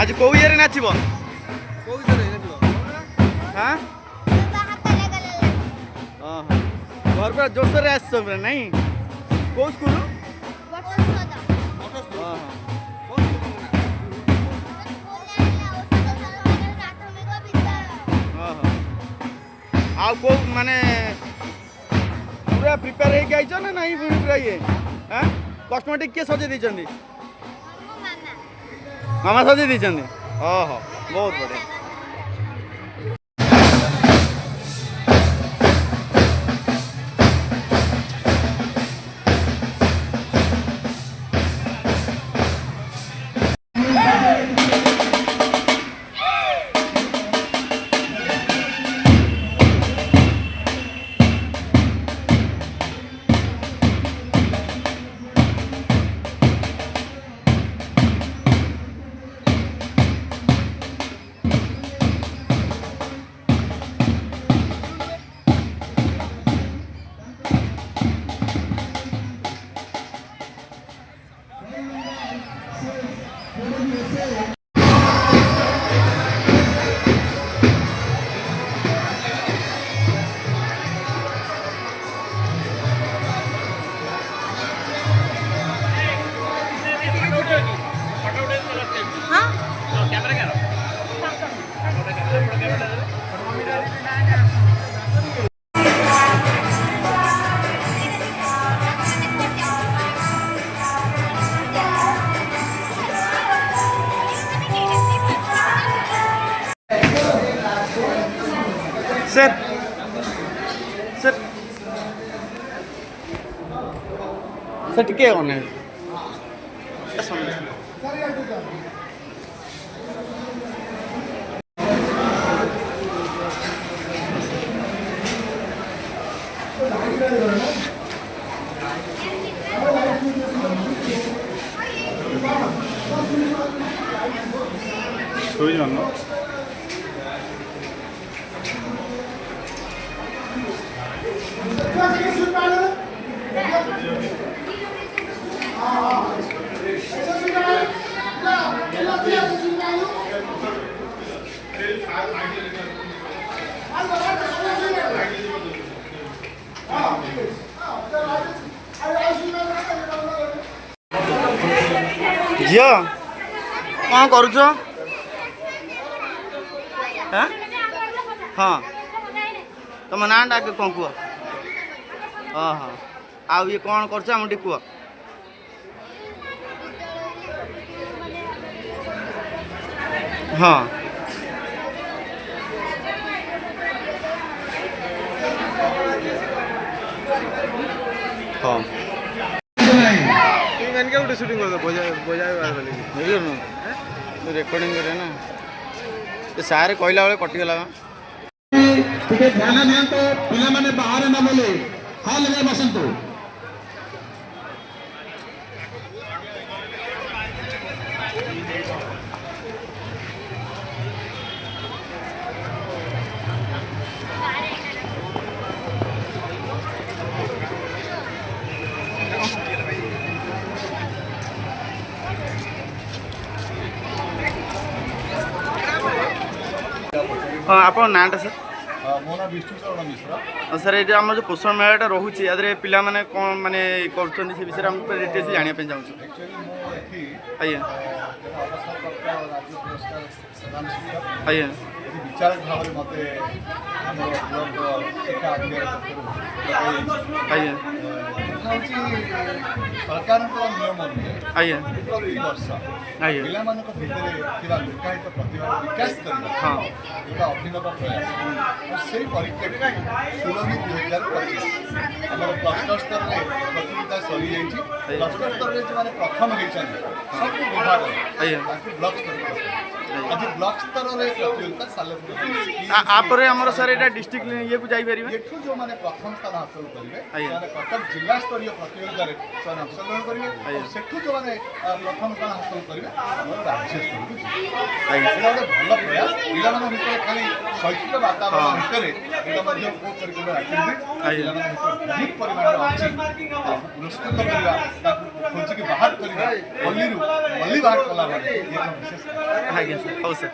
आज कौ ये नाचब हाँ घर पर जोरसोर आस नहीं कौ स्कूल आउ को माने पूरा प्रिपेयर होके आइछ ना नहीं पूरा ये हां कॉस्मेटिक के सजे दी मामा सजे दी ओहो बहुत बढ़िया सर सर सर टिके होने सोई जाना झियो कौन करुच हाँ तुम ना डाक कौन कह हाँ हाँ आउ ये कौन कर कह हाँ हाँ मैंने गोटे शूटिंग रेकर्डिंग करे ना सारे कहला बेले कटिगला ध्यान दिखाते पिला बाहर न बोले हाँ लगे बसंतु हाँ आप नाटा सर मो ना विष्णुचरण मिश्र सर ये आम जो पोषण मेलाटा रोचे या पे कौन मानने कर विषय में डिटेल्स जानापी चाहूँ आज्ञा आज्ञा विचारक भाव में मत शिक्षा आज्ञा सरकार नियम अनुसार आज्ञा प्रति वर्ष आज्ञा पिला लुकायित प्रतिभा विकास करना हाँ जोटा अभिनव प्रयास से परीक्षा 16/2025 आम क्लस्टर स्तर में प्रतियोगिता सरी क्लस्टर स्तर में जो प्रथम होती सब विभाग आज्ञा ब्लक स्तर आज ब्लॉक स्तर रे प्रतियोगिता सालेपुर आपर आमर सर यहाँ डिस्ट्रिक्ट ये जापर एठू जो माने प्रथम स्थान हासिल करेंगे आज्ञा। माने कटक जिला स्तरीय प्रतियोगिता रे से अंशग्रहण करेंगे और सेठू जो माने प्रथम स्थान हासिल करेंगे हमर राज्य स्तरीय को आज्ञा। एटा गोटे भल प्रयास पिला माने भितर खाली शैक्षिक वातावरण भितर एटा मध्ये को करिकुलर एक्टिविटी आज्ञा। पिला माने अधिक परिमाण अछि पुरस्कृत करबा ताकू खोज के बाहर करबा हल्ली बाहर कला बारे ये विशेष आज्ञा सर हौ सर